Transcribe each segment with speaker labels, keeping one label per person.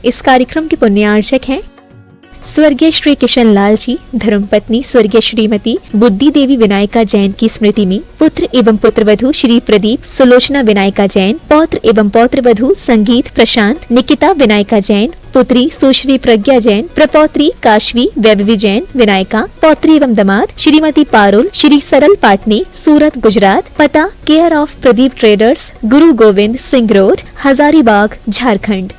Speaker 1: इस कार्यक्रम के पुण्यार्चक हैं स्वर्गीय श्री किशन लाल जी, धर्मपत्नी स्वर्गीय श्रीमती बुद्धि देवी विनायका जैन की स्मृति में पुत्र एवं पुत्रवधू श्री प्रदीप सुलोचना विनायका जैन, पौत्र एवं पौत्रवधू संगीत प्रशांत निकिता विनायका जैन, पुत्री सुश्री प्रज्ञा जैन, प्रपौत्री काशवी वैभवी जैन विनायका, पौत्री एवं दामाद श्रीमती पारुल श्री सरल पाटनी, सूरत गुजरात। पता care of Pradeep traders, Guru Govind Singh road, Hazaribagh, Jharkhand.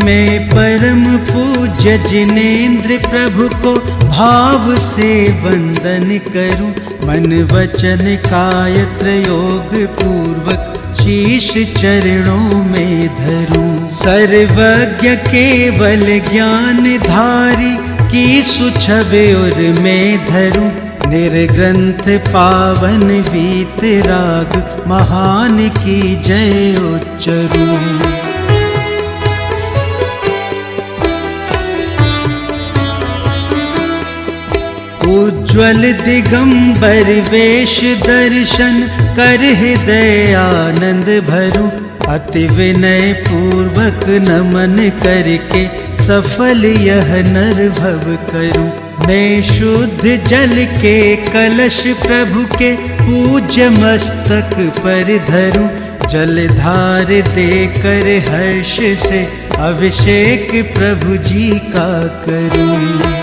Speaker 2: मैं परम पूज्य जिनेन्द्र प्रभु को भाव से वंदन करूं, मन वचन काय त्रयोग पूर्वक शीश चरणों में धरूं। सर्वज्ञ केवल ज्ञान धारी की सुछवे और मैं धरूं, निर्ग्रंथ पावन वीत राग महान की जय उच्चरूं। उज्ज्वल दिगंबर वेश दर्शन कर हृदय आनंद भरूं, अति विनय पूर्वक नमन करके सफल यह नरभव करूं। मैं शुद्ध जल के कलश प्रभु के पूज्य मस्तक पर धरूं, जलधार देकर हर्ष से अभिषेक प्रभु जी का करूं।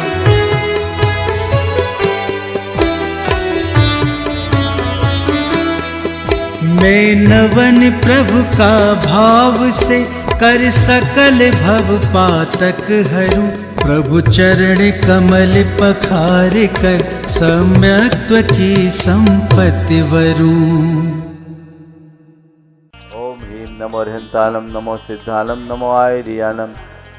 Speaker 2: मैं नवन प्रभु का भाव से कर सकल भव पातक हरूं, प्रभु चरण कमल पखार कर सम्यक्त्व की संपत्ति वरूं।
Speaker 3: ओम ह्रीं नमो अर्हंतानं, नमो सिद्धानं, नमो आयर्यानं,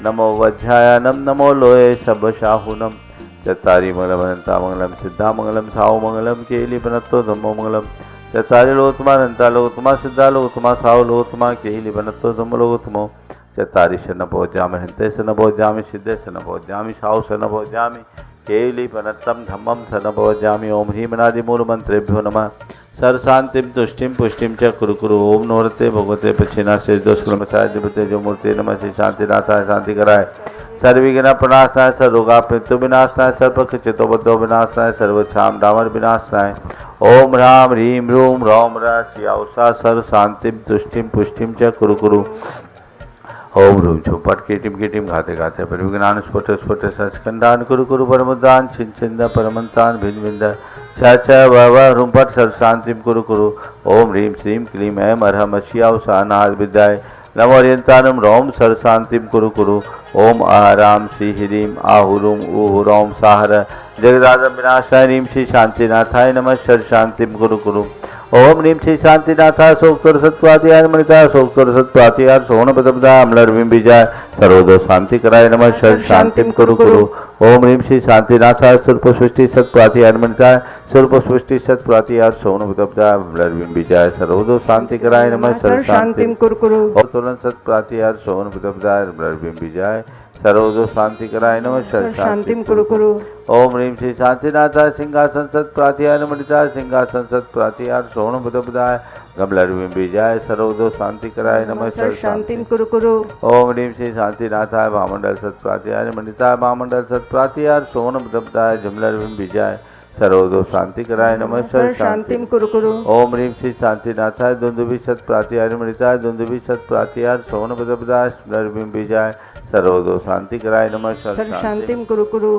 Speaker 3: नमो वज्रायानं, नमो लोये शब्दशाहुनं। चत्तारि मंगलम मंगलम सिद्धा मंगलम साहु मंगलम केली बनत्तो धम्मो मंगलम। चत्तारि लोकतमा अनंता लोकतमा सिद्धा लोकतमा साहु लोकतमा केली बनत्तो धम्मो लोकतमो। चत्तारि शरण भोज्यामि हन्ते शरण भोज्यामि सिद्धे शरण भोज्यामि साहु शरण भोज्यामि केली बनत्तं धम्मं शरण भोज्यामि। ओम ह्रीं अनादि मूल मंत्रेभ्यो नमः। सर्वशांतिं तुष्टिं पुष्टिं च कुरु कुरु। ओम नोरते भगवते पश्चिनाशे दोषकुलमसाय दिवते जो मूर्ति नमः श्री शांतिनाथाय शांति कराय, सर्वविघ्न प्रणाशनाय, सर्वरोगापमृत्यु विनाशनाय, सर्वचितोबद्धो विनाशनाय, सर्वक्षाम डामर विनाशनाय। ओम ह्रां ह्रीं ह्रूं ह्रौं ह्रः श्रियौषा सर्व शांतिं तुष्टिं पुष्टिं च कुरु कुरु। ओम ह्रूं छुपट कीटिम घाते घाते परिविघ्नान् स्फुट स्फुट सस्कंदान् कुरु कुरु परमुदान् छिंद परमंतान् भिन्न भिन्न छ व ह्रूं पट सर्व शांतिं कुरु कुरु। ओम ह्रीं श्रीं क्लीं ऐं अर्हं श्रियौषा नाद विद्याय, नमो अर्यन्तानं रौं सर्व शांतिं कुरु कुरु। ओम आहराम श्री ह्रीं आहुरुम ऊहुरौं साहर जगदादं विनाशाय ह्रीं श्री शांतिनाथाय नमः सर्व शांतिं कुरु कुरु। ओम ह्रीं श्री शांतिनाथाय सोक्तोर सत्वातिहार मणिताय सोक्तोर सत्वातिहार सोनपदपदाय अम्लर्विं बीजाय सर्वदो शांति कराय नमः सर्व शांतिं कुरु कुरु। ओम ह्रीं श्री शांतिनाथाय सुरपुष्टि सत्वातिहार मणिताय सुरपुष्टि सत्वातिहार सोनपदपदाय अम्लर्विं बीजाय सर्वदो शांति कराय नमः सर्व शांतिं कुरु कुरु। ओम तुलन सत्वातिहार सोनपदपदाय अम्लर्विं बीजाय सर्वदो शांति कराय नमः सर्व शांतिं कुरु कुरु। ओम ह्रीं श्री शांतिनाथाय सिंहासन सत्प्रातिहार मणिताय सिंहासन सत्प्रातिहार सोनपदपदाय गमलर्विं बीजाय सर्वदो शांति कराय नमः सर्व शांतिं कुरु कुरु। ओम ह्रीं श्री शांतिनाथाय भामंडल सत्प्रातिहार मणिताय भामंडल सत्प्रातिहार सोनपदपदाय जमलर्विं बीजाय सर्वदो शांति कराय नमः सर्व शांतिं कुरु कुरु। ओम ह्रीं श्री शांतिनाथाय दुंदुभि सत्प्रातिहार मणिताय दुंदुभि सत्प्रातिहार सोनपदपदाय स्मलर्विं बीजाय सर्वदो शांति कराय नमः सर्व शांतिं कुरु कुरु।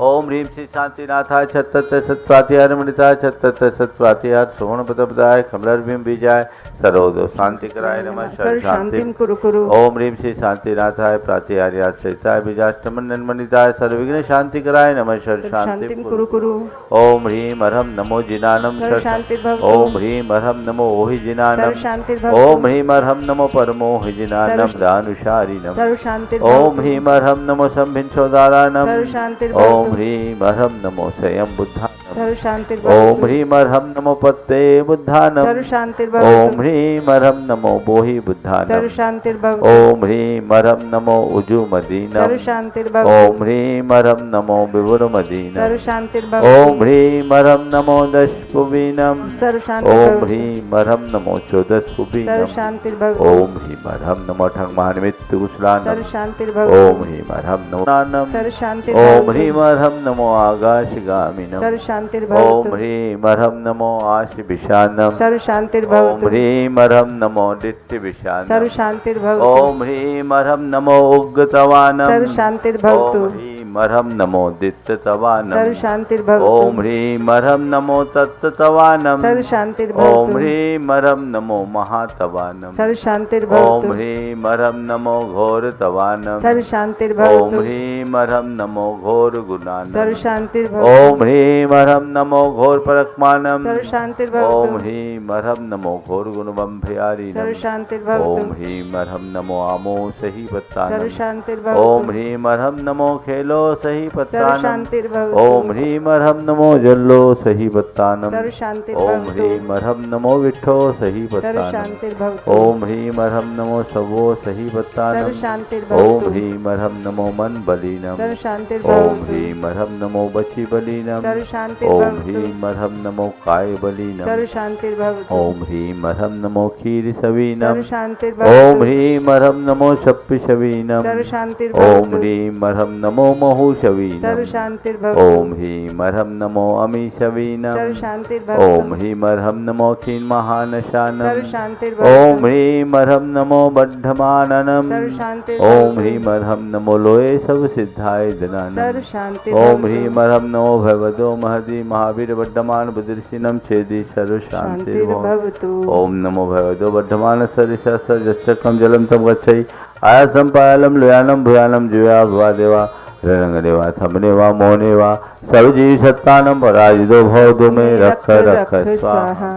Speaker 3: ओम ह्रीं श्री शांतिनाथाय छत्तर सत्प्रातिहार मणिताय छत्तर सत्प्रातिहार सोनपदपदाय कमलर्विं बीजाय सर्वदो शांति कराय नमः सर्व शांतिं कुरु कुरु। ओम ह्रीं श्री शांतिनाथाय प्रातिहार्यात् सहिताय बीजाष्टमं मणिताय सर्वविघ्न शांति कराय नमः सर्व शांतिं कुरु कुरु। ओम ह्रीं अर्हं नमो जिनानं सर्व शांति भव। ओम ह्रीं अर्हं नमो ओहि जिनानं शांति भव। ओम ह्रीं अर्हं नमो परमो हि जिनानं दानुशारिणं सर्व शांति भव। ओम ह्रीं अर्हं नमो संभिन्चोदारानं सर्व शांति भव। ओम ह्रीं अर्हं नमो स्वयं बुद्धानं
Speaker 4: सर्व शांति
Speaker 3: ओम ह्रीम अर्हम नमो पत्ते बुद्धानम
Speaker 4: सर्व शांति
Speaker 3: ओम ह्रीम अर्हम नमो बोहि बुद्धानम
Speaker 4: सर्व शांति
Speaker 3: ओम ह्रीम अर्हम नमो उजु मदीनम
Speaker 4: सर्व शांति
Speaker 3: ओम ह्रीम अर्हम नमो विवुर मदीनम
Speaker 4: सर्व शांति
Speaker 3: ओम ह्रीम अर्हम नमो दशपुबीनम
Speaker 4: सर्व शांति
Speaker 3: ओम ह्रीम अर्हम नमो चौदशपुबीनम
Speaker 4: सर्व शांति
Speaker 3: ओम ह्रीम अर्हम नमो ठंगमानमित्तु कुशलानम
Speaker 4: सर्व शांति
Speaker 3: ओम ह्रीम अर्हम नमो नानम
Speaker 4: सर्व शांति
Speaker 3: ओम ह्रीम अर्हम नमो आकाशगामिनम
Speaker 4: सर्व शांति
Speaker 3: ओम ह्रीम अर्हम नमो आशिविशानम
Speaker 4: सर्व शांति
Speaker 3: ओम ह्रीम अर्हम नमो दिट्टिविशानम
Speaker 4: सर्व शांति
Speaker 3: ओम ह्रीम अर्हम नमो उग्गतवानम
Speaker 4: सर्व शांति
Speaker 3: ओम ह्रीम अर्हम नमो दित्ततवानम
Speaker 4: सर्व शांति
Speaker 3: ओम ह्रीम अर्हम नमो तत्ततवानम
Speaker 4: सर्व शांति
Speaker 3: ओम ह्रीम अर्हम नमो महातवानम
Speaker 4: सर्व शांति
Speaker 3: ओम ह्रीम अर्हम नमो घोरतवानम
Speaker 4: सर्व शांति
Speaker 3: ओम ह्रीम अर्हम नमो घोर गुणानम
Speaker 4: सर्व शांति
Speaker 3: ओम ह्रीम अर्हम नमो घोर परक्मानम
Speaker 4: सर्व शांति
Speaker 3: ओम ह्रीम अर्हम नमो घोर गुणबंभयारीनम
Speaker 4: सर्व शांति
Speaker 3: ओम ह्रीम अर्हम नमो आमो सही
Speaker 4: सर्व
Speaker 3: पत्तानम
Speaker 4: शांति
Speaker 3: ओम ह्रीम अर्हम नमो खेलो सही
Speaker 4: सर्व
Speaker 3: पत्तानम
Speaker 4: शांति
Speaker 3: ओम ह्रीम अर्हम नमो जल्लो सही पत्तानम
Speaker 4: सर्व शांति
Speaker 3: ओम ह्रीम अर्हम नमो विठ्ठो सही
Speaker 4: सर्व
Speaker 3: पत्तानम
Speaker 4: शांति
Speaker 3: ओम ह्रीम अर्हम नमो सवो सही
Speaker 4: सर्व
Speaker 3: पत्तानम
Speaker 4: शांति
Speaker 3: ओम ह्रीम अर्हम नमो मन बलीनम
Speaker 4: सर्व शांति
Speaker 3: ओम ह्रीम अर्हम नमो बची बलीनम
Speaker 4: सर्व शांति
Speaker 3: ओम ह्रीम अर्हम नमो काय बलीनम
Speaker 4: सर्व शांति
Speaker 3: ओम ह्रीम अर्हम नमो खीर सवीनम
Speaker 4: सर्व शांति
Speaker 3: ओम ह्रीम अर्हम नमो शप्पि शवीनम
Speaker 4: सर्व शांति
Speaker 3: ओम ह्रीम अर्हम नमो महु
Speaker 4: सर्व
Speaker 3: शवीनम
Speaker 4: शांति
Speaker 3: ओम ह्रीम अर्हम नमो अमी
Speaker 4: सर्व
Speaker 3: शवीनम
Speaker 4: शांति
Speaker 3: ओम ह्रीम अर्हम नमो खीन
Speaker 4: सर्व
Speaker 3: महानशानम
Speaker 4: शांति
Speaker 3: ओम ह्रीम अर्हम नमो बद्धमाननम
Speaker 4: सर्व शांति
Speaker 3: ओम ह्रीम अर्हम नमो लोये सब सिद्धाय
Speaker 4: सर्व
Speaker 3: दनानम
Speaker 4: शांति
Speaker 3: ओम ह्रीम अर्हम नमो भगवतो महदी महावीर बद्धमान बुद्धिर्षिनम छेदी सर्व शांति
Speaker 4: शांतिर्भवतु
Speaker 3: ओम नमो भगवतो बद्धमान सरिशस्त्रजस्तकम जलम तम गच्छै आयासम पायालम लोयानम भूयानम जुया भुवा देवा रंगदेवा थमनेवा मोनेवा सब जीव सत्तानम पराजितो भवतु में रख रख स्वाहा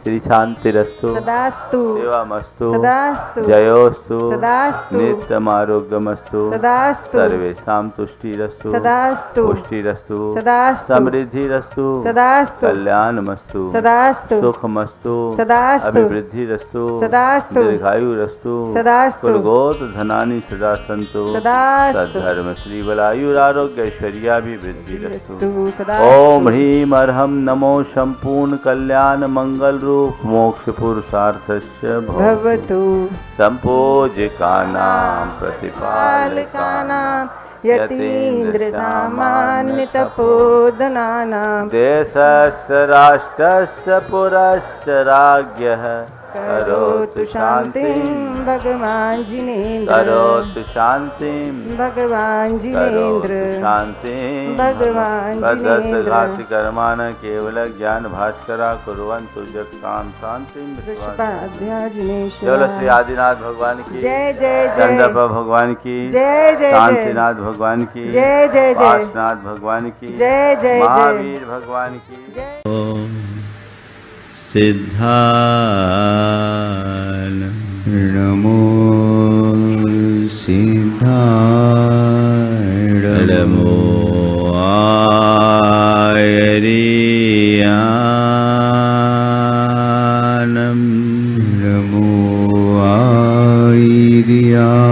Speaker 3: श्री शांतिरस्तु
Speaker 4: सदास्तु
Speaker 3: सेवामस्तु
Speaker 4: सदास्तु
Speaker 3: जयोस्तु
Speaker 4: सदास्तु
Speaker 3: नित्यमारोग्यमस्तु
Speaker 4: सदास्तु
Speaker 3: सर्वेषां तुष्टिरस्तु
Speaker 4: सदास्तु
Speaker 3: पुष्टिरस्तु
Speaker 4: सदास्तु
Speaker 3: समृद्धिरस्तु
Speaker 4: सदास्तु
Speaker 3: कल्याणमस्तु
Speaker 4: सदास्तु
Speaker 3: सुखमस्तु
Speaker 4: सदास्तु
Speaker 3: अभिवृद्धिरस्तु
Speaker 4: सदास्तु
Speaker 3: दीर्घायुरस्तु
Speaker 4: सदास्तु
Speaker 3: कुलगोत धनानि सदा सन्तु
Speaker 4: सदास्तु
Speaker 3: सद्धर्म श्री बलायुरारोग्य ऐश्वर्याभिवृद्धिरस्तु
Speaker 4: सदास्तु सदास्तु
Speaker 3: ओम ह्रीम अर्हम नमो संपूर्ण कल्याण मंगल रूप मोक्ष पुरुषार्थस्य
Speaker 4: भवतु
Speaker 3: संपूज्यकानां प्रतिपालकानां
Speaker 4: यतीन्द्र सामान्य तपोधनानां
Speaker 3: देशस्य राष्ट्रस्य पुरस्य राज्ञः करोतु शान्तिं
Speaker 4: भगवान जिनेन्द्र
Speaker 3: करोतु शान्तिं
Speaker 4: भगवान जिनेन्द्र
Speaker 3: शान्तिं
Speaker 4: भगवान जिनेन्द्र
Speaker 3: घाति कर्माण केवल ज्ञान भास्करा कुर्वन्तु जगतां शान्तिं
Speaker 4: पुष्पाध्या जिनेश्वर
Speaker 3: केवल श्री आदिनाथ भगवान की
Speaker 4: जय जय जय
Speaker 3: चंद्रप्र भगवान की
Speaker 4: जय जय
Speaker 3: शांतिनाथ भगवान की
Speaker 4: जय जय जय
Speaker 3: वासनाथ भगवान की
Speaker 4: जय जय जय
Speaker 3: महावीर भगवान की सिद्धान नमो सिद्धान नमो आयरियानम नमो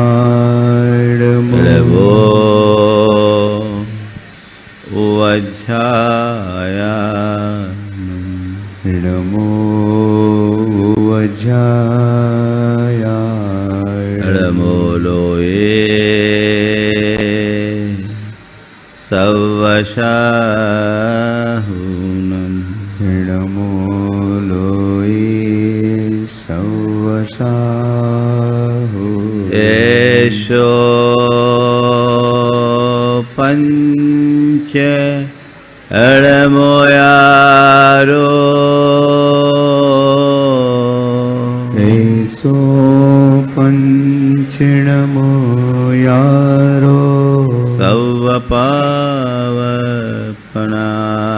Speaker 3: आयरियानम नमो वज्राया नमो वज्राया नमो लोये सवशाहुनम नमो लोये सवशाहु एषो पंच अड़मोयारो ऐसो पंचणमोयारो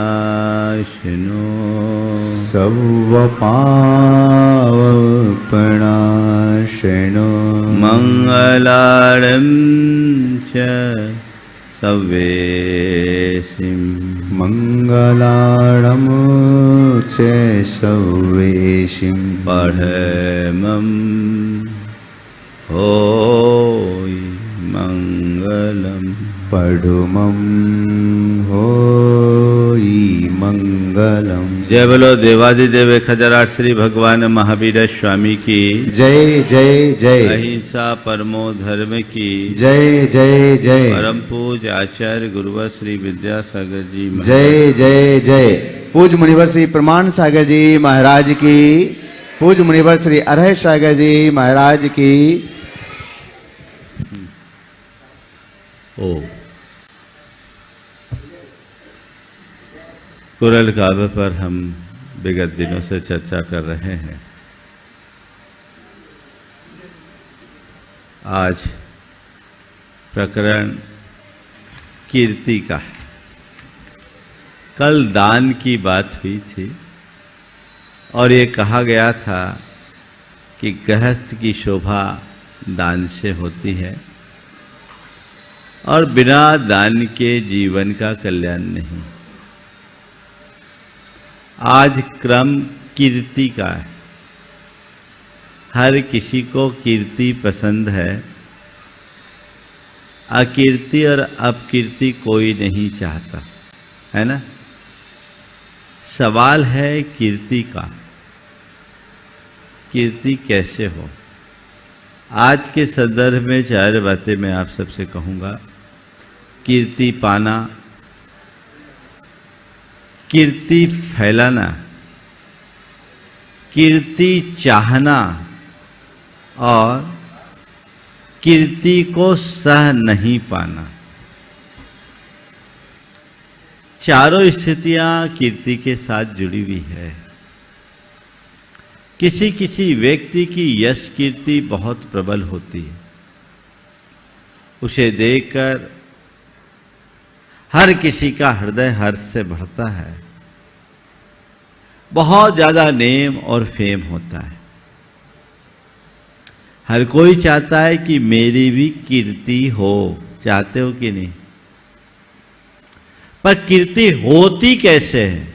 Speaker 3: सवपावपणाशनो सवपावपणाशनो मंगलारं च सवेसिम्
Speaker 5: मङ्गलाणमुचे सौवेशिं पढमं होय मङ्गलं पढुमं होय मंगलम।
Speaker 3: जय बोलो देवादिदेव खजराट श्री भगवान महावीर स्वामी की
Speaker 5: जय जय जय।
Speaker 3: अहिंसा परमो धर्म की
Speaker 5: जय जय जय।
Speaker 3: परम पूज आचार्य गुरुवर श्री विद्यासागर जी
Speaker 5: जय जय जय। पूज मुनिवर श्री प्रमाण सागर जी महाराज की। पूज मुनिवर श्री अरह सागर जी महाराज की।
Speaker 3: ओ कुरल काव्य पर हम विगत दिनों से चर्चा कर रहे हैं। आज प्रकरण कीर्ति का है। कल दान की बात हुई थी और ये कहा गया था कि गृहस्थ की शोभा दान से होती है और बिना दान के जीवन का कल्याण नहीं। आज क्रम कीर्ति का है। हर किसी को कीर्ति पसंद है, अकीर्ति और अपकीर्ति कोई नहीं चाहता, है ना। सवाल है कीर्ति का, कीर्ति कैसे हो। आज के संदर्भ में 4 बातें मैं आप सबसे कहूँगा। कीर्ति पाना, कीर्ति फैलाना, कीर्ति चाहना और कीर्ति को सह नहीं पाना। चारों स्थितियां कीर्ति के साथ जुड़ी हुई है। किसी किसी व्यक्ति की यश कीर्ति बहुत प्रबल होती है। उसे देखकर हर किसी का हृदय हर्ष से भरता है। बहुत ज्यादा नेम और फेम होता है। हर कोई चाहता है कि मेरी भी कीर्ति हो। चाहते हो कि नहीं? पर कीर्ति होती कैसे है?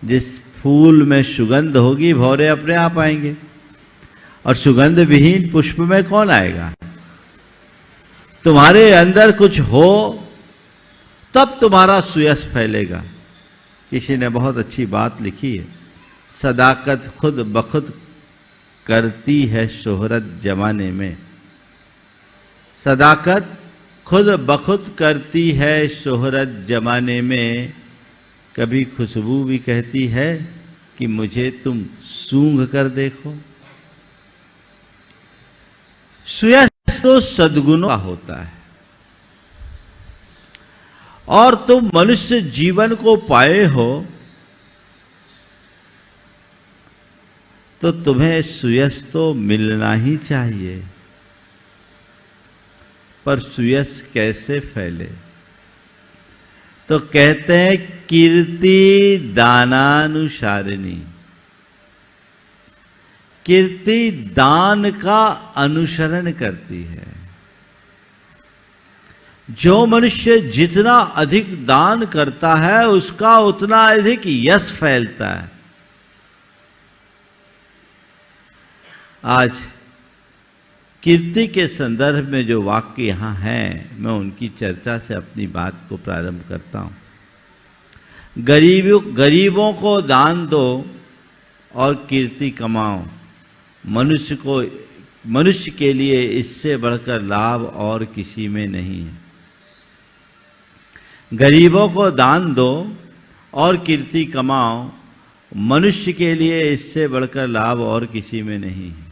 Speaker 3: जिस फूल में सुगंध होगी भौरे अपने आप आएंगे, और सुगंध विहीन पुष्प में कौन आएगा? तुम्हारे अंदर कुछ हो तब तुम्हारा सुयश फैलेगा। किसी ने बहुत अच्छी बात लिखी है, सदाकत खुद बखुद करती है शोहरत जमाने में। सदाकत खुद बखुद करती है शोहरत जमाने में। कभी खुशबू भी कहती है कि मुझे तुम सूंघ कर देखो। सुयश तो सद्गुणों का होता है, और तुम मनुष्य जीवन को पाए हो तो तुम्हें सुयश तो मिलना ही चाहिए। पर सुयश कैसे फैले? तो कहते हैं कीर्ति दानानुसारिणी। कीर्ति दान का अनुसरण करती है। जो मनुष्य जितना अधिक दान करता है उसका उतना अधिक यश फैलता है। आज कीर्ति के संदर्भ में जो वाक्य यहाँ हैं, मैं उनकी चर्चा से अपनी बात को प्रारंभ करता हूँ। गरीबों को दान दो और कीर्ति कमाओ। मनुष्य के लिए इससे बढ़कर लाभ और किसी में नहीं है। गरीबों को दान दो और कीर्ति कमाओ। मनुष्य के लिए इससे बढ़कर लाभ और किसी में नहीं है।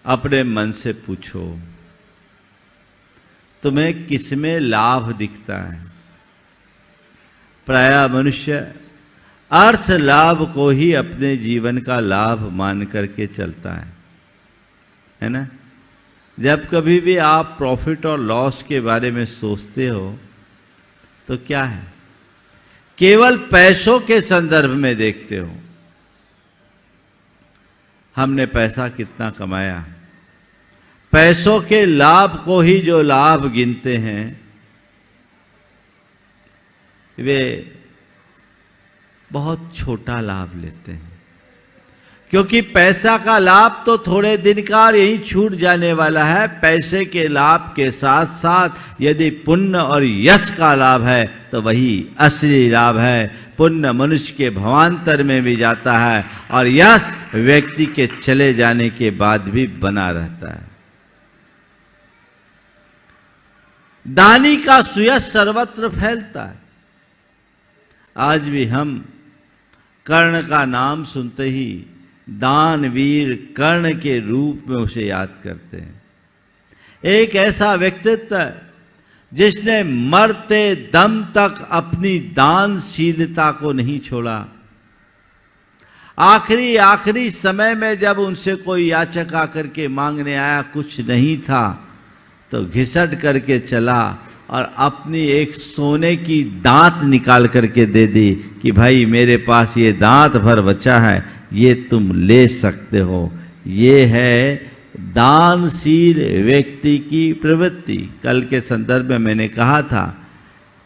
Speaker 3: अपने मन से पूछो, तुम्हें किसमें लाभ दिखता है? प्रायः मनुष्य अर्थ लाभ को ही अपने जीवन का लाभ मान करके चलता है ना। जब कभी भी आप प्रॉफिट और लॉस के बारे में सोचते हो तो क्या है? केवल पैसों के संदर्भ में देखते हो। हमने पैसा कितना कमाया, पैसों के लाभ को ही जो लाभ गिनते हैं,
Speaker 6: वे बहुत छोटा लाभ लेते हैं, क्योंकि पैसा का लाभ तो थोड़े दिन का और यही छूट जाने वाला है। पैसे के लाभ के साथ साथ यदि पुण्य और यश का लाभ है तो वही असली लाभ है। पुण्य मनुष्य के भवांतर में भी जाता है और यश व्यक्ति के चले जाने के बाद भी बना रहता है। दानी का सुयश सर्वत्र फैलता है। आज भी हम कर्ण का नाम सुनते ही दानवीर कर्ण के रूप में उसे याद करते हैं। एक ऐसा व्यक्तित्व जिसने मरते दम तक अपनी दानशीलता को नहीं छोड़ा। आखिरी समय में जब उनसे कोई याचक आकर के मांगने आया, कुछ नहीं था, तो घिसट करके चला और अपनी एक सोने की दांत निकाल करके दे दी कि भाई मेरे पास ये दांत भर बचा है, ये तुम ले सकते हो। ये है दानशील व्यक्ति की प्रवृत्ति। कल के संदर्भ में मैंने कहा था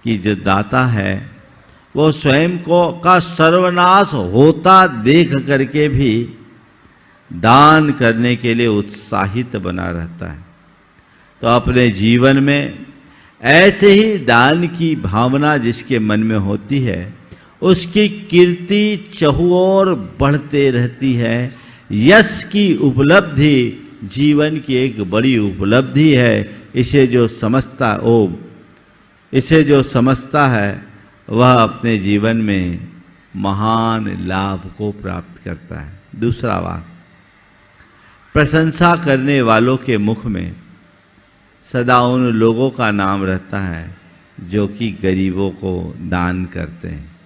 Speaker 6: कि जो दाता है वो स्वयं को का सर्वनाश होता देख करके भी दान करने के लिए उत्साहित बना रहता है। तो अपने जीवन में ऐसे ही दान की भावना जिसके मन में होती है, उसकी कीर्ति चहुओर बढ़ते रहती है। यश की उपलब्धि जीवन की एक बड़ी उपलब्धि है। इसे जो समझता है वह अपने जीवन में महान लाभ को प्राप्त करता है। दूसरा बात, प्रशंसा करने वालों के मुख में सदा उन लोगों का नाम रहता है जो कि गरीबों को दान करते हैं।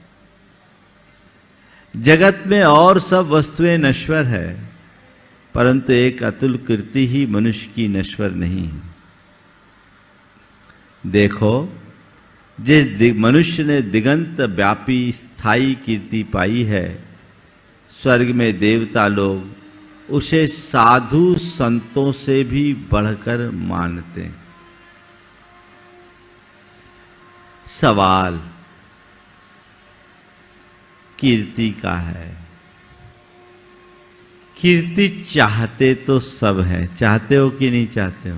Speaker 6: जगत में और सब वस्तुएं नश्वर है, परंतु एक अतुल कीर्ति ही मनुष्य की नश्वर नहीं है। देखो, जिस मनुष्य ने दिगंत व्यापी स्थायी कीर्ति पाई है, स्वर्ग में देवता लोग उसे साधु संतों से भी बढ़कर मानते हैं। सवाल कीर्ति का है। कीर्ति चाहते तो सब है, चाहते हो कि नहीं चाहते हो?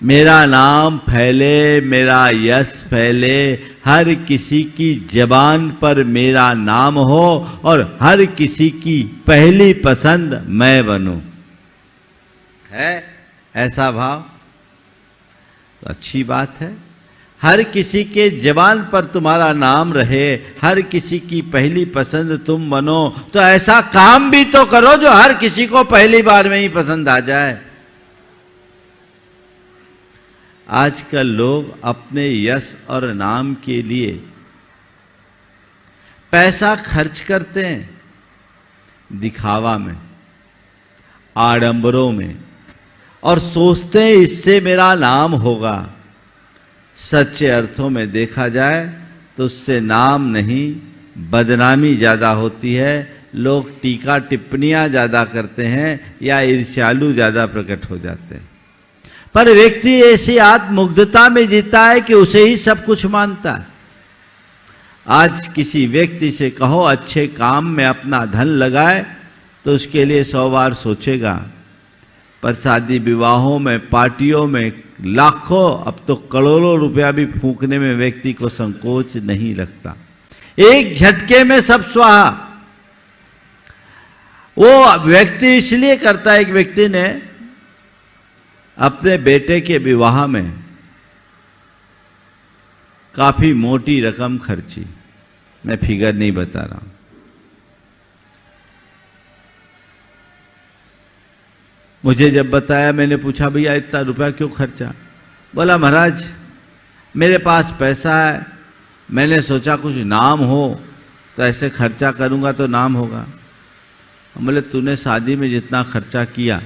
Speaker 6: मेरा नाम फैले, मेरा यश फैले, हर किसी की जबान पर मेरा नाम हो और हर किसी की पहली पसंद मैं बनूं, है ऐसा भाव तो अच्छी बात है। हर किसी के जबान पर तुम्हारा नाम रहे, हर किसी की पहली पसंद तुम बनो, तो ऐसा काम भी तो करो जो हर किसी को पहली बार में ही पसंद आ जाए। आजकल लोग अपने यश और नाम के लिए पैसा खर्च करते हैं, दिखावा में, आडंबरों में, और सोचते हैं इससे मेरा नाम होगा। सच्चे अर्थों में देखा जाए तो उससे नाम नहीं, बदनामी ज़्यादा होती है। लोग टीका टिप्पणियाँ ज़्यादा करते हैं या ईर्ष्यालु ज़्यादा प्रकट हो जाते हैं। पर व्यक्ति ऐसी आत्ममुग्धता में जीता है कि उसे ही सब कुछ मानता है। आज किसी व्यक्ति से कहो अच्छे काम में अपना धन लगाए तो उसके लिए 100 बार सोचेगा। पर शादी विवाहों में, पार्टियों में लाखों, अब तो करोड़ों रुपया भी फूंकने में व्यक्ति को संकोच नहीं लगता। एक झटके में सब स्वाहा। वो व्यक्ति इसलिए करता है, एक व्यक्ति ने अपने बेटे के विवाह में काफी मोटी रकम खर्ची, मैं फिगर नहीं बता रहा हूं। मुझे जब बताया, मैंने पूछा भैया इतना रुपया क्यों खर्चा? बोला महाराज मेरे पास पैसा है, मैंने सोचा कुछ नाम हो तो ऐसे खर्चा करूंगा तो नाम होगा। बोले तूने शादी में जितना खर्चा किया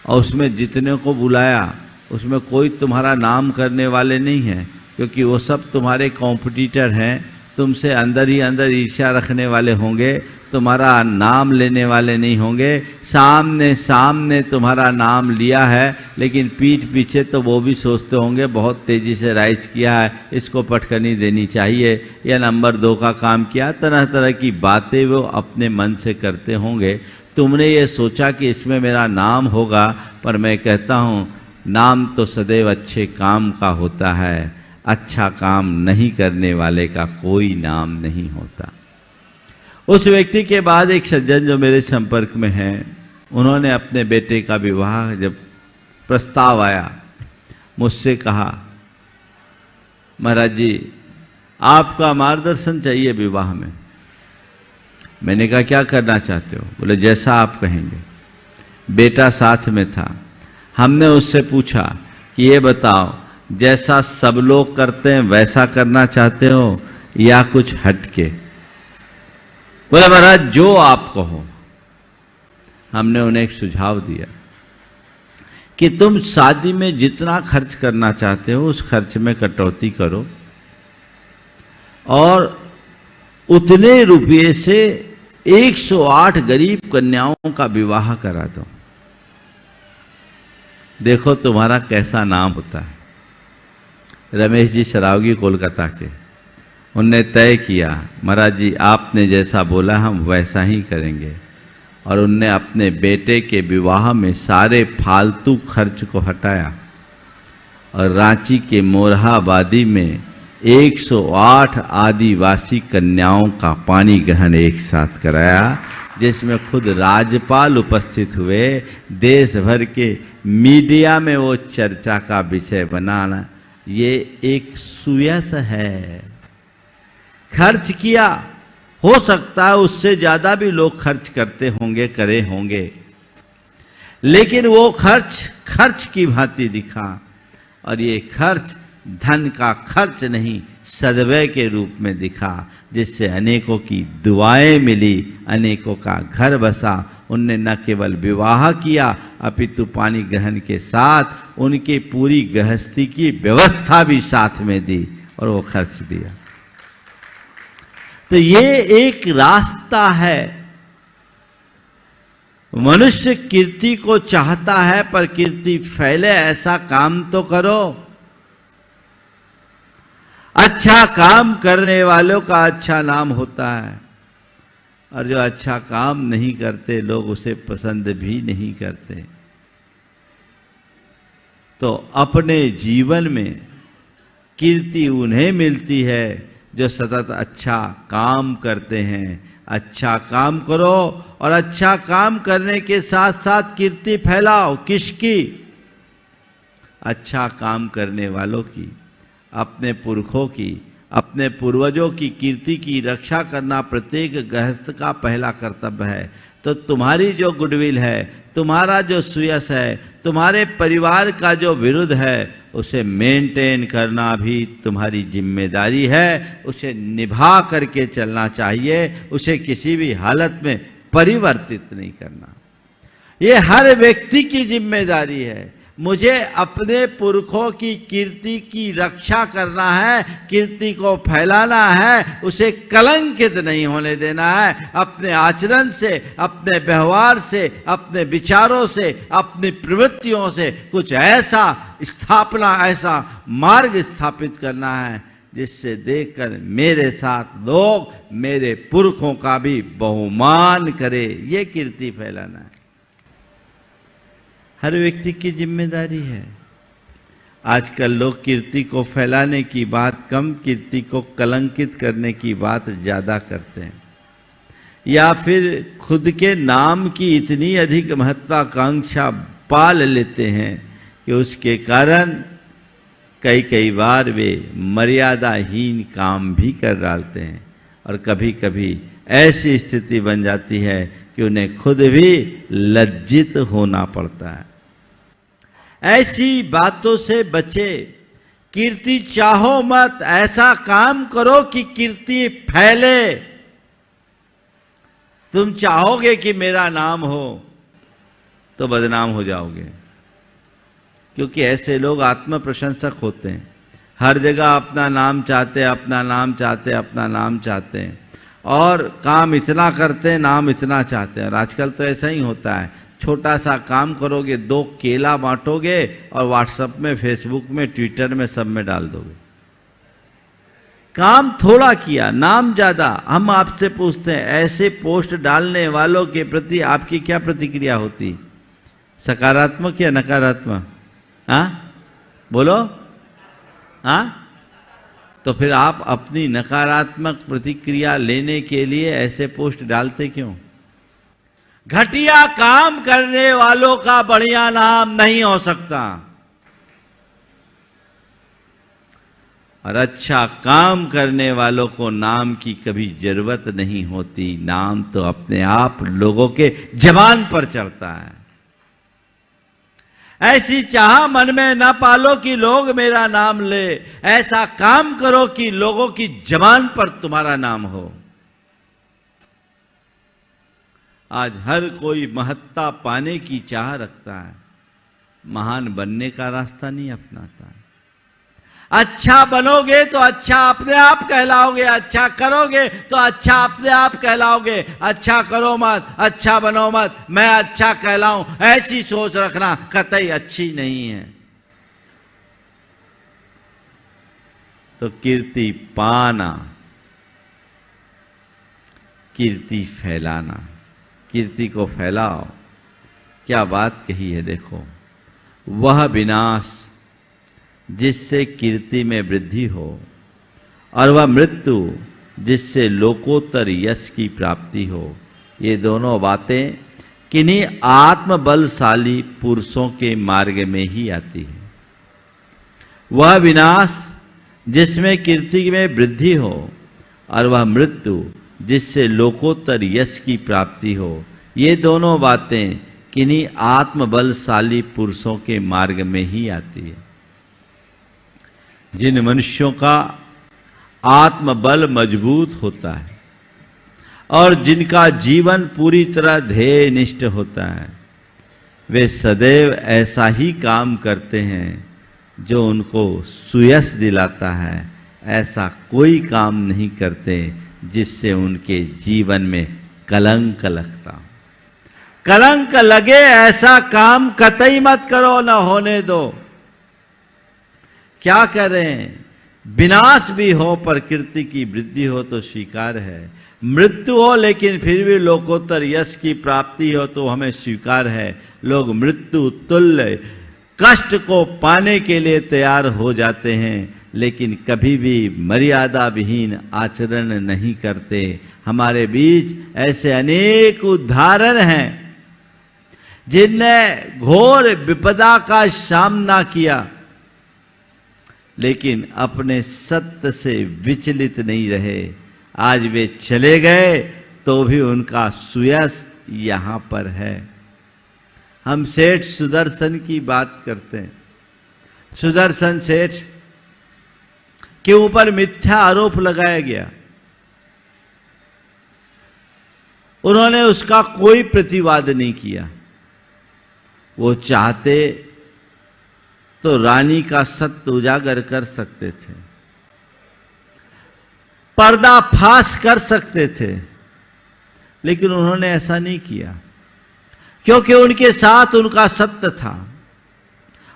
Speaker 6: और उसमें जितने को बुलाया उसमें कोई तुम्हारा नाम करने वाले नहीं है, क्योंकि वो सब तुम्हारे कॉम्पिटिटर हैं, तुमसे अंदर ही अंदर ईर्ष्या रखने वाले होंगे। तुम्हारा नाम लेने वाले नहीं होंगे। सामने सामने तुम्हारा नाम लिया है, लेकिन पीठ पीछे तो वो भी सोचते होंगे बहुत तेजी से राइज किया है, इसको पटकनी देनी चाहिए, या नंबर 2 का काम किया। तरह तरह की बातें वो अपने मन से करते होंगे। तुमने ये सोचा कि इसमें मेरा नाम होगा, पर मैं कहता हूँ नाम तो सदैव अच्छे काम का होता है, अच्छा काम नहीं करने वाले का कोई नाम नहीं होता। उस व्यक्ति के बाद एक सज्जन जो मेरे संपर्क में हैं, उन्होंने अपने बेटे का विवाह जब प्रस्ताव आया, मुझसे कहा महाराज जी आपका मार्गदर्शन चाहिए विवाह में। मैंने कहा क्या करना चाहते हो? बोले जैसा आप कहेंगे। बेटा साथ में था। हमने उससे पूछा कि ये बताओ जैसा सब लोग करते हैं वैसा करना चाहते हो या कुछ हटके? बोले महाराज जो आप कहो। हमने उन्हें एक सुझाव दिया कि तुम शादी में जितना खर्च करना चाहते हो उस खर्च में कटौती करो और उतने रुपये से 108 गरीब कन्याओं का विवाह करा दो। देखो तुम्हारा कैसा नाम होता है। रमेश जी सरावगी कोलकाता के, उनने तय किया महाराज जी आपने जैसा बोला हम वैसा ही करेंगे, और उनने अपने बेटे के विवाह में सारे फालतू खर्च को हटाया और रांची के मोरहाबादी में 108 आदिवासी कन्याओं का पानी ग्रहण एक साथ कराया, जिसमें खुद राज्यपाल उपस्थित हुए। देश भर के मीडिया में वो चर्चा का विषय बनाना, ये एक सुयश है। खर्च किया, हो सकता है उससे ज्यादा भी लोग खर्च करते होंगे, करे होंगे, लेकिन वो खर्च खर्च की भांति दिखा, और ये खर्च धन का खर्च नहीं सदव्यय के रूप में दिखा, जिससे अनेकों की दुआएं मिली, अनेकों का घर बसा। उनने न केवल विवाह किया अपितु पानी ग्रहण के साथ उनकी पूरी गृहस्थी की व्यवस्था भी साथ में दी और वो खर्च दिया। तो ये एक रास्ता है। मनुष्य कीर्ति को चाहता है, पर कीर्ति फैले ऐसा काम तो करो। अच्छा काम करने वालों का अच्छा नाम होता है, और जो अच्छा काम नहीं करते लोग उसे पसंद भी नहीं करते। तो अपने जीवन में कीर्ति उन्हें मिलती है जो सतत अच्छा काम करते हैं। अच्छा काम करो और अच्छा काम करने के साथ साथ कीर्ति फैलाओ। किसकी? अच्छा काम करने वालों की, अपने पुरखों की, अपने पूर्वजों की कीर्ति की रक्षा करना प्रत्येक गृहस्थ का पहला कर्तव्य है। तो तुम्हारी जो गुडविल है, तुम्हारा जो सुयश है, तुम्हारे परिवार का जो विरुद्ध है, उसे मेंटेन करना भी तुम्हारी जिम्मेदारी है। उसे निभा करके चलना चाहिए, उसे किसी भी हालत में परिवर्तित नहीं करना। ये हर व्यक्ति की जिम्मेदारी है। मुझे अपने पुरखों की कीर्ति की रक्षा करना है, कीर्ति को फैलाना है, उसे कलंकित नहीं होने देना है। अपने आचरण से, अपने व्यवहार से, अपने विचारों से, अपनी प्रवृत्तियों से कुछ ऐसा स्थापना, ऐसा मार्ग स्थापित करना है जिससे देखकर मेरे साथ लोग मेरे पुरखों का भी बहुमान करे। ये कीर्ति फैलाना है, हर व्यक्ति की जिम्मेदारी है। आजकल लोग कीर्ति को फैलाने की बात कम, कीर्ति को कलंकित करने की बात ज्यादा करते हैं, या फिर खुद के नाम की इतनी अधिक महत्वाकांक्षा पाल लेते हैं कि उसके कारण कई बार वे मर्यादाहीन काम भी कर डालते हैं, और कभी कभी ऐसी स्थिति बन जाती है कि उन्हें खुद भी लज्जित होना पड़ता है। ऐसी बातों से बचे। कीर्ति चाहो मत, ऐसा काम करो कि कीर्ति फैले। तुम चाहोगे कि मेरा नाम हो तो बदनाम हो जाओगे, क्योंकि ऐसे लोग आत्म प्रशंसक होते हैं। हर जगह अपना नाम चाहते, अपना नाम चाहते, अपना नाम चाहते हैं। और काम इतना करते हैं, नाम इतना चाहते हैं। और आजकल तो ऐसा ही होता है, छोटा सा काम करोगे, 2 केला बांटोगे और व्हाट्सएप में, फेसबुक में, ट्विटर में, सब में डाल दोगे। काम थोड़ा किया, नाम ज्यादा। हम आपसे पूछते हैं, ऐसे पोस्ट डालने वालों के प्रति आपकी क्या प्रतिक्रिया होती? सकारात्मक या नकारात्मक? हाँ बोलो। हाँ, तो फिर आप अपनी नकारात्मक प्रतिक्रिया लेने के लिए ऐसे पोस्ट डालते क्यों? घटिया काम करने वालों का बढ़िया नाम नहीं हो सकता, और अच्छा काम करने वालों को नाम की कभी जरूरत नहीं होती। नाम तो अपने आप लोगों के जबान पर चढ़ता है। ऐसी चाह मन में न पालो कि लोग मेरा नाम ले, ऐसा काम करो कि लोगों की जबान पर तुम्हारा नाम हो। आज हर कोई महत्ता पाने की चाह रखता है, महान बनने का रास्ता नहीं अपनाता है। अच्छा बनोगे तो अच्छा अपने आप कहलाओगे, अच्छा करोगे तो अच्छा अपने आप कहलाओगे। अच्छा करो मत, अच्छा बनो मत, मैं अच्छा कहलाऊं, ऐसी सोच रखना कतई अच्छी नहीं है। तो कीर्ति पाना, कीर्ति फैलाना, कीर्ति को फैलाओ। क्या बात कही है देखो, वह विनाश जिससे कीर्ति में वृद्धि हो, और वह मृत्यु जिससे लोकोत्तर यश की प्राप्ति हो, ये दोनों बातें किन्हीं आत्मबलशाली पुरुषों के मार्ग में ही आती है। वह विनाश जिसमें कीर्ति में वृद्धि हो, और वह मृत्यु जिससे लोकोत्तर यश की प्राप्ति हो, ये दोनों बातें किन्हीं आत्मबलशाली पुरुषों के मार्ग में ही आती है। जिन मनुष्यों का आत्मबल मजबूत होता है और जिनका जीवन पूरी तरह ध्येयनिष्ठ होता है, वे सदैव ऐसा ही काम करते हैं जो उनको सुयश दिलाता है। ऐसा कोई काम नहीं करते जिससे उनके जीवन में कलंक लगता। कलंक लगे ऐसा काम कतई मत करो, न होने दो। क्या करें, विनाश भी हो पर कीर्ति की वृद्धि हो तो स्वीकार है, मृत्यु हो लेकिन फिर भी लोकोत्तर यश की प्राप्ति हो तो हमें स्वीकार है। लोग मृत्यु तुल्य कष्ट को पाने के लिए तैयार हो जाते हैं, लेकिन कभी भी मर्यादा विहीन आचरण नहीं करते। हमारे बीच ऐसे अनेक उदाहरण हैं जिनने घोर विपदा का सामना किया, लेकिन अपने सत्य से विचलित नहीं रहे। आज वे चले गए तो भी उनका सुयश यहां पर है। हम सेठ सुदर्शन की बात करते हैं। सुदर्शन सेठ के ऊपर मिथ्या आरोप लगाया गया, उन्होंने उसका कोई प्रतिवाद नहीं किया। वो चाहते तो रानी का सत्य उजागर कर सकते थे, पर्दाफाश कर सकते थे, लेकिन उन्होंने ऐसा नहीं किया, क्योंकि उनके साथ उनका सत्य था।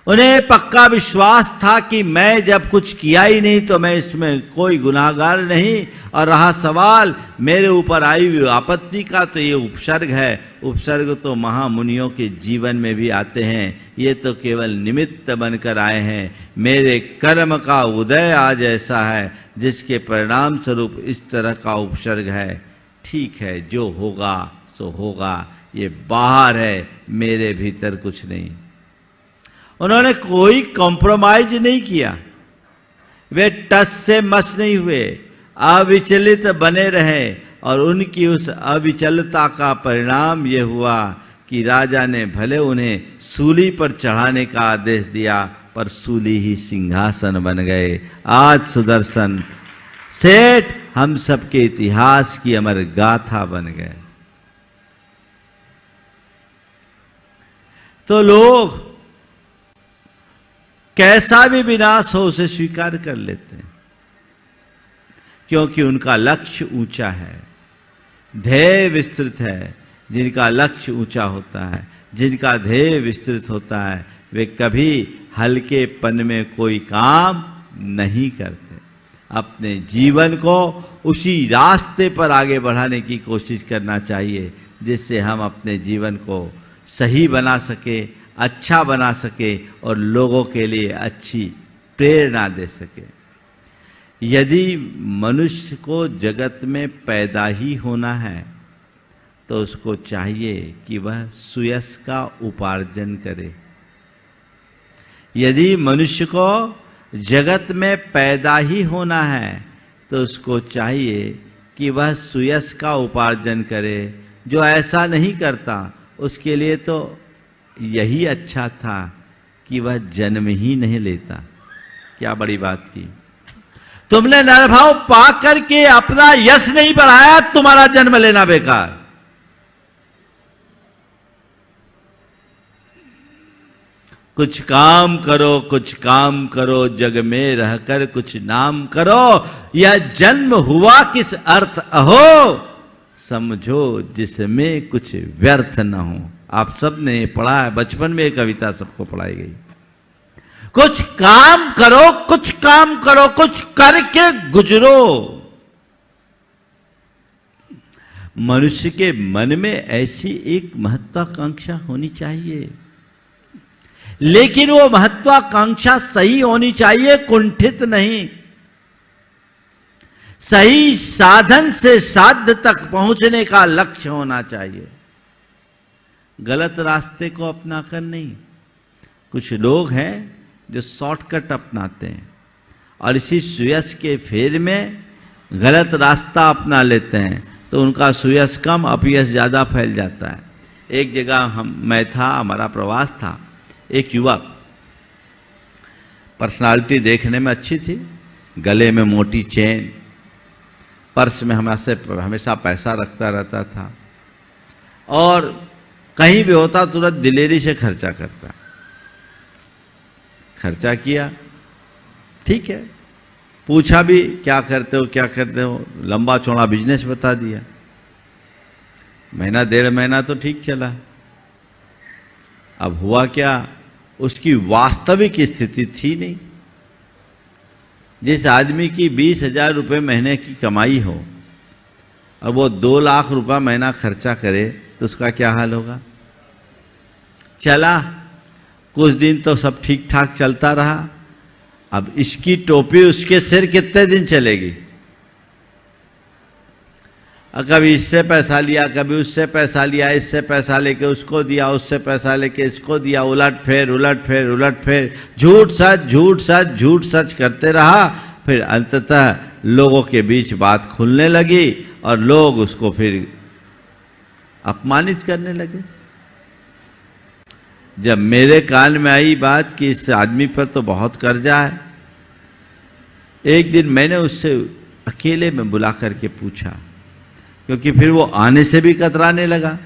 Speaker 6: उन्हें पक्का विश्वास था कि मैं जब कुछ किया ही नहीं तो मैं इसमें कोई गुनाहगार नहीं। और रहा सवाल मेरे ऊपर आई हुई आपत्ति का, तो ये उपसर्ग है। उपसर्ग तो महामुनियों के जीवन में भी आते हैं, ये तो केवल निमित्त बनकर आए हैं। मेरे कर्म का उदय आज ऐसा है जिसके परिणाम स्वरूप इस तरह का उपसर्ग है। ठीक है, जो होगा सो होगा, ये बाहर है, मेरे भीतर कुछ नहीं। उन्होंने कोई कॉम्प्रोमाइज नहीं किया, वे टस से मस नहीं हुए, अविचलित बने रहे। और उनकी उस अविचलता का परिणाम यह हुआ कि राजा ने भले उन्हें सूली पर चढ़ाने का आदेश दिया, पर सूली ही सिंहासन बन गए। आज सुदर्शन सेठ हम सबके इतिहास की अमर गाथा बन गए। तो लोग कैसा भी विनाश हो उसे स्वीकार कर लेते हैं, क्योंकि उनका लक्ष्य ऊंचा है। ध्येय विस्तृत है, जिनका लक्ष्य ऊंचा होता है, जिनका ध्येय विस्तृत होता है, वे कभी हल्केपन में कोई काम नहीं करते। अपने जीवन को उसी रास्ते पर आगे बढ़ाने की कोशिश करना चाहिए जिससे हम अपने जीवन को सही बना सके, अच्छा बना सके और लोगों के लिए अच्छी प्रेरणा दे सके। यदि मनुष्य को जगत में पैदा ही होना है तो उसको चाहिए कि वह सुयश का उपार्जन करे। यदि मनुष्य को जगत में पैदा ही होना है तो उसको चाहिए कि वह सुयश का उपार्जन करे। जो ऐसा नहीं करता उसके लिए तो यही अच्छा था कि वह जन्म ही नहीं लेता। क्या बड़ी बात की। तुमने नरभाव पा करके अपना यश नहीं बढ़ाया, तुम्हारा जन्म लेना बेकार। कुछ काम करो, कुछ काम करो, जग में रहकर कुछ नाम करो। यह जन्म हुआ किस अर्थ अहो, समझो जिसमें कुछ व्यर्थ न हो। आप सब ने पढ़ा है, बचपन में एक कविता सबको पढ़ाई गई। कुछ काम करो, कुछ काम करो, कुछ करके गुजरो। मनुष्य के मन में ऐसी एक महत्वाकांक्षा होनी चाहिए, लेकिन वो महत्वाकांक्षा सही होनी चाहिए, कुंठित नहीं। सही साधन से साध्य तक पहुंचने का लक्ष्य होना चाहिए, गलत रास्ते को अपनाकर नहीं। कुछ लोग हैं जो शॉर्टकट अपनाते हैं और इसी सुयश के फेर में गलत रास्ता अपना लेते हैं तो उनका सुयश कम, अपयश ज्यादा फैल जाता है। एक जगह मैं था, हमारा प्रवास था। एक युवक, पर्सनालिटी देखने में अच्छी थी, गले में मोटी चेन, पर्स में हमेशा पैसा रखता रहता था और कहीं भी होता तुरंत दिलेरी से खर्चा करता। खर्चा किया, ठीक है, पूछा भी क्या करते हो क्या करते हो, लंबा चौड़ा बिजनेस बता दिया। महीना डेढ़ महीना तो ठीक चला। अब हुआ क्या, उसकी वास्तविक स्थिति थी नहीं। जिस आदमी की 20,000 रुपये महीने की कमाई हो और वो 2 लाख रुपया महीना खर्चा करे तो उसका क्या हाल होगा। चला कुछ दिन तो सब ठीक ठाक चलता रहा। अब इसकी टोपी उसके सिर कितने दिन चलेगी। कभी इससे पैसा लिया, कभी उससे पैसा लिया, इससे पैसा लेके उसको दिया, उससे पैसा लेके इसको दिया, उलट फेर उलट फेर उलट फेर, झूठ सच झूठ सच झूठ सच करते रहा। फिर अंततः लोगों के बीच बात खुलने लगी और लोग उसको फिर अपमानित करने लगे। जब मेरे कान में आई बात कि इस आदमी पर तो बहुत कर्जा है, एक दिन मैंने उससे अकेले में बुला करके पूछा, क्योंकि फिर वो आने से भी कतराने लगा।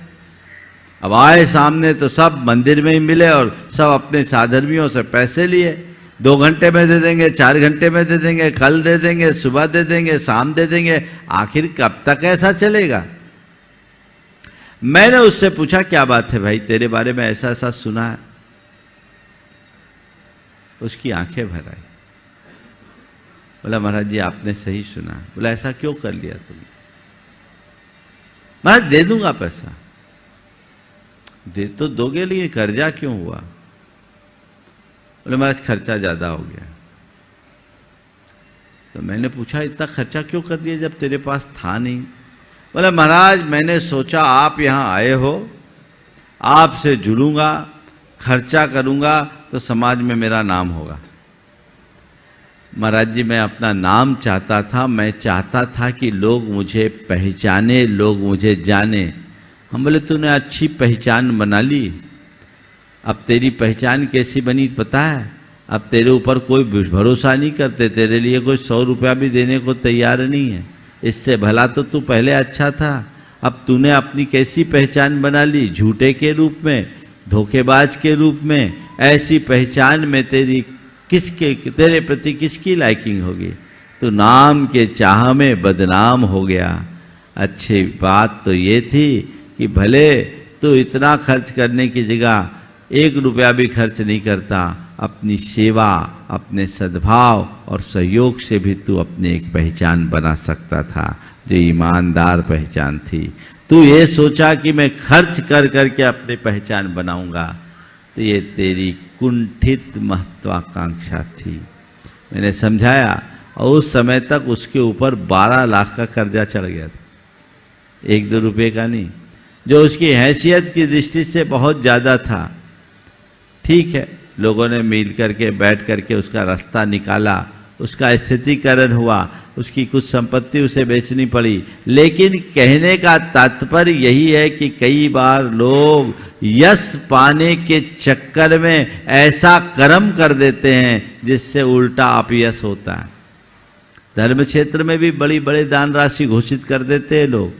Speaker 6: अब आए सामने तो सब मंदिर में ही मिले और सब अपने साधर्मियों से पैसे लिए। 2 घंटे में दे देंगे, 4 घंटे में दे देंगे, कल दे देंगे, सुबह दे देंगे, शाम दे देंगे। आखिर कब तक ऐसा चलेगा। मैंने उससे पूछा क्या बात है भाई, तेरे बारे में ऐसा ऐसा सुना है। उसकी आंखें भर आई। बोला महाराज जी आपने सही सुना। बोला ऐसा क्यों कर लिया तुमने। महाराज दे दूंगा पैसा। दे तो दोगे, लेकिन कर्जा क्यों हुआ। बोले महाराज खर्चा ज्यादा हो गया। तो मैंने पूछा इतना खर्चा क्यों कर दिया जब तेरे पास था नहीं। बोले महाराज मैंने सोचा आप यहाँ आए हो, आपसे जुड़ूंगा, खर्चा करूंगा तो समाज में मेरा नाम होगा। महाराज जी मैं अपना नाम चाहता था, मैं चाहता था कि लोग मुझे पहचाने, लोग मुझे जाने। हम बोले तूने अच्छी पहचान बना ली। अब तेरी पहचान कैसी बनी पता है। अब तेरे ऊपर कोई भरोसा नहीं करते, तेरे लिए कोई 100 रुपया भी देने को तैयार नहीं है। इससे भला तो तू पहले अच्छा था। अब तूने अपनी कैसी पहचान बना ली, झूठे के रूप में, धोखेबाज के रूप में। ऐसी पहचान में तेरे प्रति किसकी लाइकिंग होगी। तो नाम के चाह में बदनाम हो गया। अच्छी बात तो ये थी कि भले तू इतना खर्च करने की जगह 1 रुपया भी खर्च नहीं करता, अपनी सेवा, अपने सद्भाव और सहयोग से भी तू अपनी एक पहचान बना सकता था, जो ईमानदार पहचान थी। तू ये सोचा कि मैं खर्च कर करके अपनी पहचान बनाऊंगा, तो ये तेरी कुंठित महत्वाकांक्षा थी। मैंने समझाया और उस समय तक उसके ऊपर 12 लाख का कर्जा चढ़ गया था, 1-2 रुपये का नहीं, जो उसकी हैसियत की दृष्टि से बहुत ज़्यादा था। ठीक है, लोगों ने मिल करके बैठ करके उसका रास्ता निकाला, उसका स्थितिकरण हुआ, उसकी कुछ संपत्ति उसे बेचनी पड़ी। लेकिन कहने का तात्पर्य यही है कि कई बार लोग यश पाने के चक्कर में ऐसा कर्म कर देते हैं जिससे उल्टा अपयश होता है। धर्म क्षेत्र में भी बड़ी बड़ी दान राशि घोषित कर देते हैं लोग,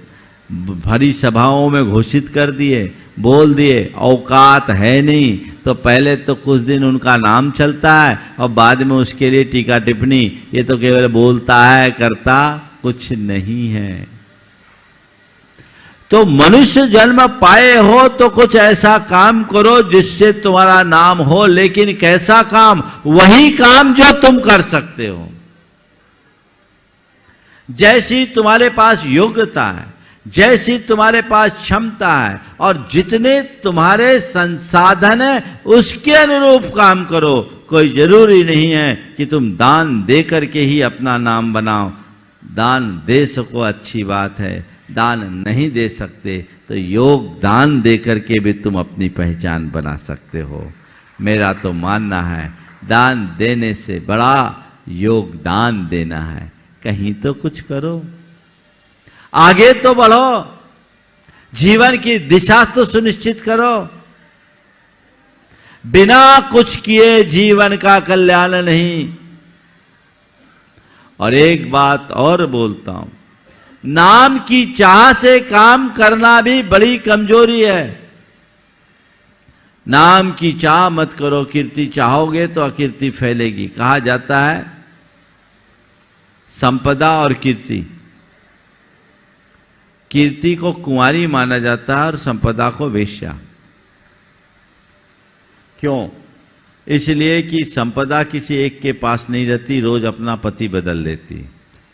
Speaker 6: भरी सभाओं में घोषित कर दिए, बोल दिए, औकात है नहीं, तो पहले तो कुछ दिन उनका नाम चलता है और बाद में उसके लिए टीका टिप्पणी, ये तो केवल बोलता है, करता कुछ नहीं है। तो मनुष्य जन्म पाए हो तो कुछ ऐसा काम करो जिससे तुम्हारा नाम हो, लेकिन कैसा काम? वही काम जो तुम कर सकते हो। जैसी तुम्हारे पास योग्यता है, जैसी तुम्हारे पास क्षमता है और जितने तुम्हारे संसाधन है उसके अनुरूप काम करो। कोई जरूरी नहीं है कि तुम दान दे करके ही अपना नाम बनाओ। दान दे सको अच्छी बात है, दान नहीं दे सकते तो योगदान दे करके भी तुम अपनी पहचान बना सकते हो। मेरा तो मानना है दान देने से बड़ा योगदान देना है। कहीं तो कुछ करो, आगे तो बढ़ो, जीवन की दिशा तो सुनिश्चित करो। बिना कुछ किए जीवन का कल्याण नहीं। और एक बात और बोलता हूं, नाम की चाह से काम करना भी बड़ी कमजोरी है। नाम की चाह मत करो, कीर्ति चाहोगे तो अकीर्ति फैलेगी। कहा जाता है संपदा और कीर्ति, कीर्ति को कुंवारी माना जाता है और संपदा को वेश्या। क्यों? इसलिए कि संपदा किसी एक के पास नहीं रहती, रोज अपना पति बदल लेती,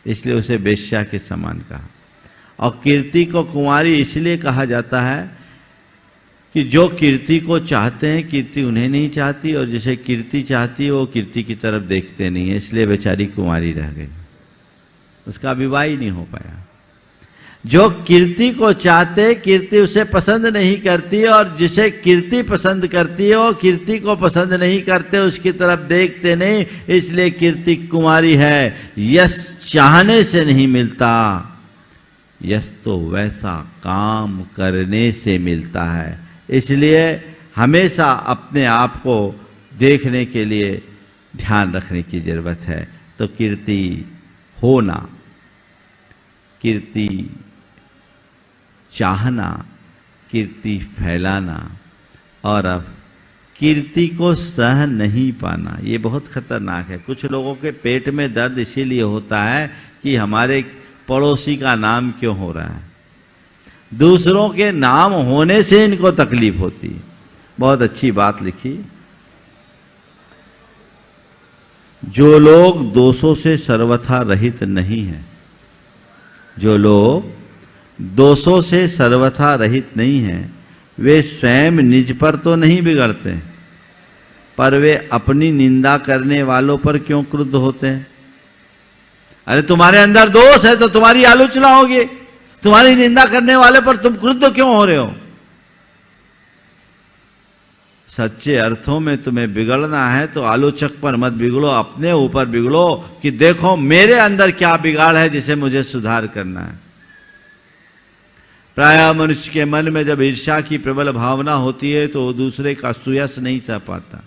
Speaker 6: इसलिए उसे वेश्या के समान कहा। और कीर्ति को कुंवारी इसलिए कहा जाता है कि जो कीर्ति को चाहते हैं कीर्ति उन्हें नहीं चाहती, और जिसे कीर्ति चाहती है वो कीर्ति की तरफ देखते नहीं है, इसलिए बेचारी कुंवारी रह गई, उसका विवाह ही नहीं हो पाया। जो कीर्ति को चाहते कीर्ति उसे पसंद नहीं करती, और जिसे कीर्ति पसंद करती है वो कीर्ति को पसंद नहीं करते, उसकी तरफ देखते नहीं, इसलिए कीर्ति कुमारी है। यश चाहने से नहीं मिलता, यश तो वैसा काम करने से मिलता है। इसलिए हमेशा अपने आप को देखने के लिए ध्यान रखने की जरूरत है। तो कीर्ति होना, कीर्ति चाहना, कीर्ति फैलाना, और अब कीर्ति को सह नहीं पाना, ये बहुत खतरनाक है। कुछ लोगों के पेट में दर्द इसीलिए होता है कि हमारे पड़ोसी का नाम क्यों हो रहा है, दूसरों के नाम होने से इनको तकलीफ होती है। बहुत अच्छी बात लिखी, जो लोग दोषों से सर्वथा रहित नहीं है, जो लोग दोषों से सर्वथा रहित नहीं हैं, वे स्वयं निज पर तो नहीं बिगड़ते, पर वे अपनी निंदा करने वालों पर क्यों क्रुद्ध होते हैं। अरे तुम्हारे अंदर दोष है तो तुम्हारी आलोचना होगी, तुम्हारी निंदा करने वाले पर तुम क्रुद्ध क्यों हो रहे हो। सच्चे अर्थों में तुम्हें बिगड़ना है तो आलोचक पर मत बिगड़ो, अपने ऊपर बिगड़ो कि देखो मेरे अंदर क्या बिगाड़ है जिसे मुझे सुधार करना है। प्रायः मनुष्य के मन में जब ईर्ष्या की प्रबल भावना होती है तो वो दूसरे का सुयश नहीं सह पाता।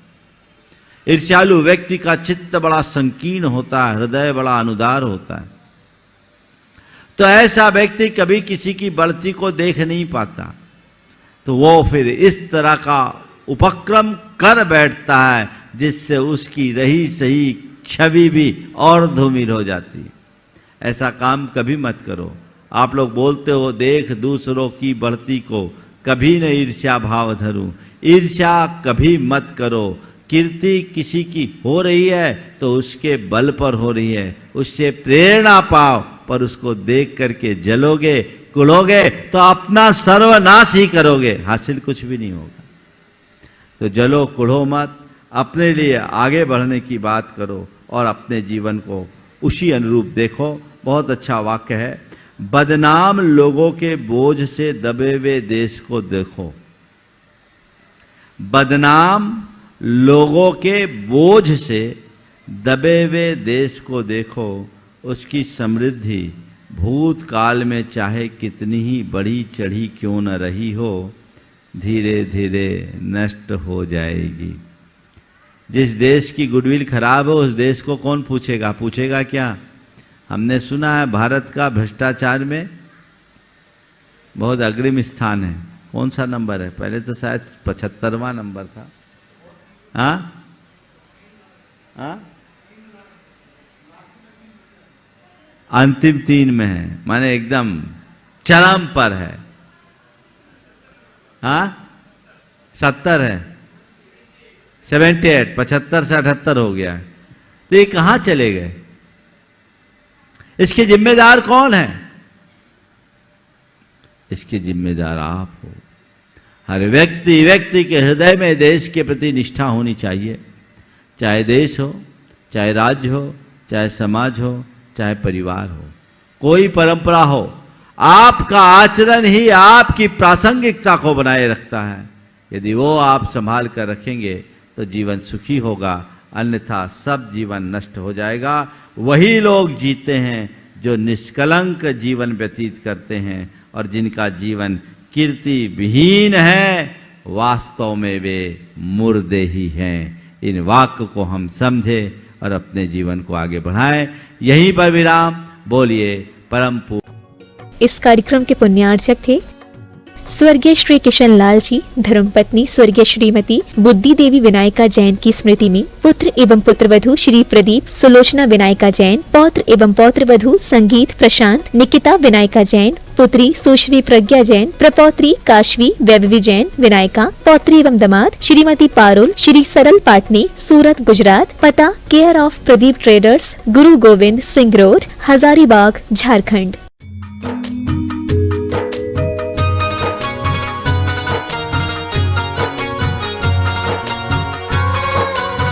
Speaker 6: ईर्ष्यालु व्यक्ति का चित्त बड़ा संकीर्ण होता है, हृदय बड़ा अनुदार होता है। तो ऐसा व्यक्ति कभी किसी की बढ़ती को देख नहीं पाता, तो वो फिर इस तरह का उपक्रम कर बैठता है जिससे उसकी रही सही छवि भी और धूमिल हो जाती है। ऐसा काम कभी मत करो। आप लोग बोलते हो देख दूसरों की बढ़ती को कभी न ईर्ष्या भाव धरूं। ईर्ष्या कभी मत करो। कीर्ति किसी की हो रही है तो उसके बल पर हो रही है, उससे प्रेरणा पाओ, पर उसको देख करके जलोगे कुड़ोगे तो अपना सर्वनाश ही करोगे, हासिल कुछ भी नहीं होगा। तो जलो कुड़ो मत, अपने लिए आगे बढ़ने की बात करो और अपने जीवन को उसी अनुरूप देखो। बहुत अच्छा वाक्य है, बदनाम लोगों के बोझ से दबे हुए देश को देखो। बदनाम लोगों के बोझ से दबे हुए देश को देखो, उसकी समृद्धि भूतकाल में चाहे कितनी ही बड़ी चढ़ी क्यों न रही हो, धीरे धीरे नष्ट हो जाएगी। जिस देश की गुडविल खराब हो उस देश को कौन पूछेगा? पूछेगा क्या? हमने सुना है भारत का भ्रष्टाचार में बहुत अग्रिम स्थान है। कौन सा नंबर है? पहले तो शायद 75वां नंबर था। हाँ हाँ, अंतिम 3 में है, माने एकदम चरम पर है। हाँ 70 है, 78, 75 से 78 हो गया है। तो ये कहां चले गए? इसके जिम्मेदार कौन है? इसके जिम्मेदार आप हो। हर व्यक्ति के हृदय में देश के प्रति निष्ठा होनी चाहिए, चाहे देश हो, चाहे राज्य हो, चाहे समाज हो, चाहे परिवार हो, कोई परंपरा हो। आपका आचरण ही आपकी प्रासंगिकता को बनाए रखता है। यदि वो आप संभाल कर रखेंगे तो जीवन सुखी होगा, अन्यथा सब जीवन नष्ट हो जाएगा। वही लोग जीते हैं जो निष्कलंक जीवन व्यतीत करते हैं और जिनका जीवन कीर्ति विहीन है, वास्तव में वे मुर्दे ही हैं। इन वाक्य को हम समझें और अपने जीवन को आगे बढ़ाएं। यहीं पर विराम। बोलिए परम पूज्य।
Speaker 1: इस कार्यक्रम के पुण्यार्चक थे स्वर्गीय श्री किशन लाल जी, धर्मपत्नी स्वर्गीय श्रीमती बुद्धि देवी विनायका जैन की स्मृति में पुत्र एवं पुत्रवधू श्री प्रदीप सुलोचना विनायका जैन, पौत्र एवं पौत्रवधू संगीत प्रशांत निकिता विनायका जैन, पुत्री सुश्री प्रज्ञा जैन, प्रपौत्री काशवी वैभवी जैन विनायका, पौत्री एवं दामाद श्रीमती पारुल श्री सरल पाटनी, सूरत गुजरात। पता care of Pradeep traders, Guru Govind Singh road, Hazaribagh, Jharkhand.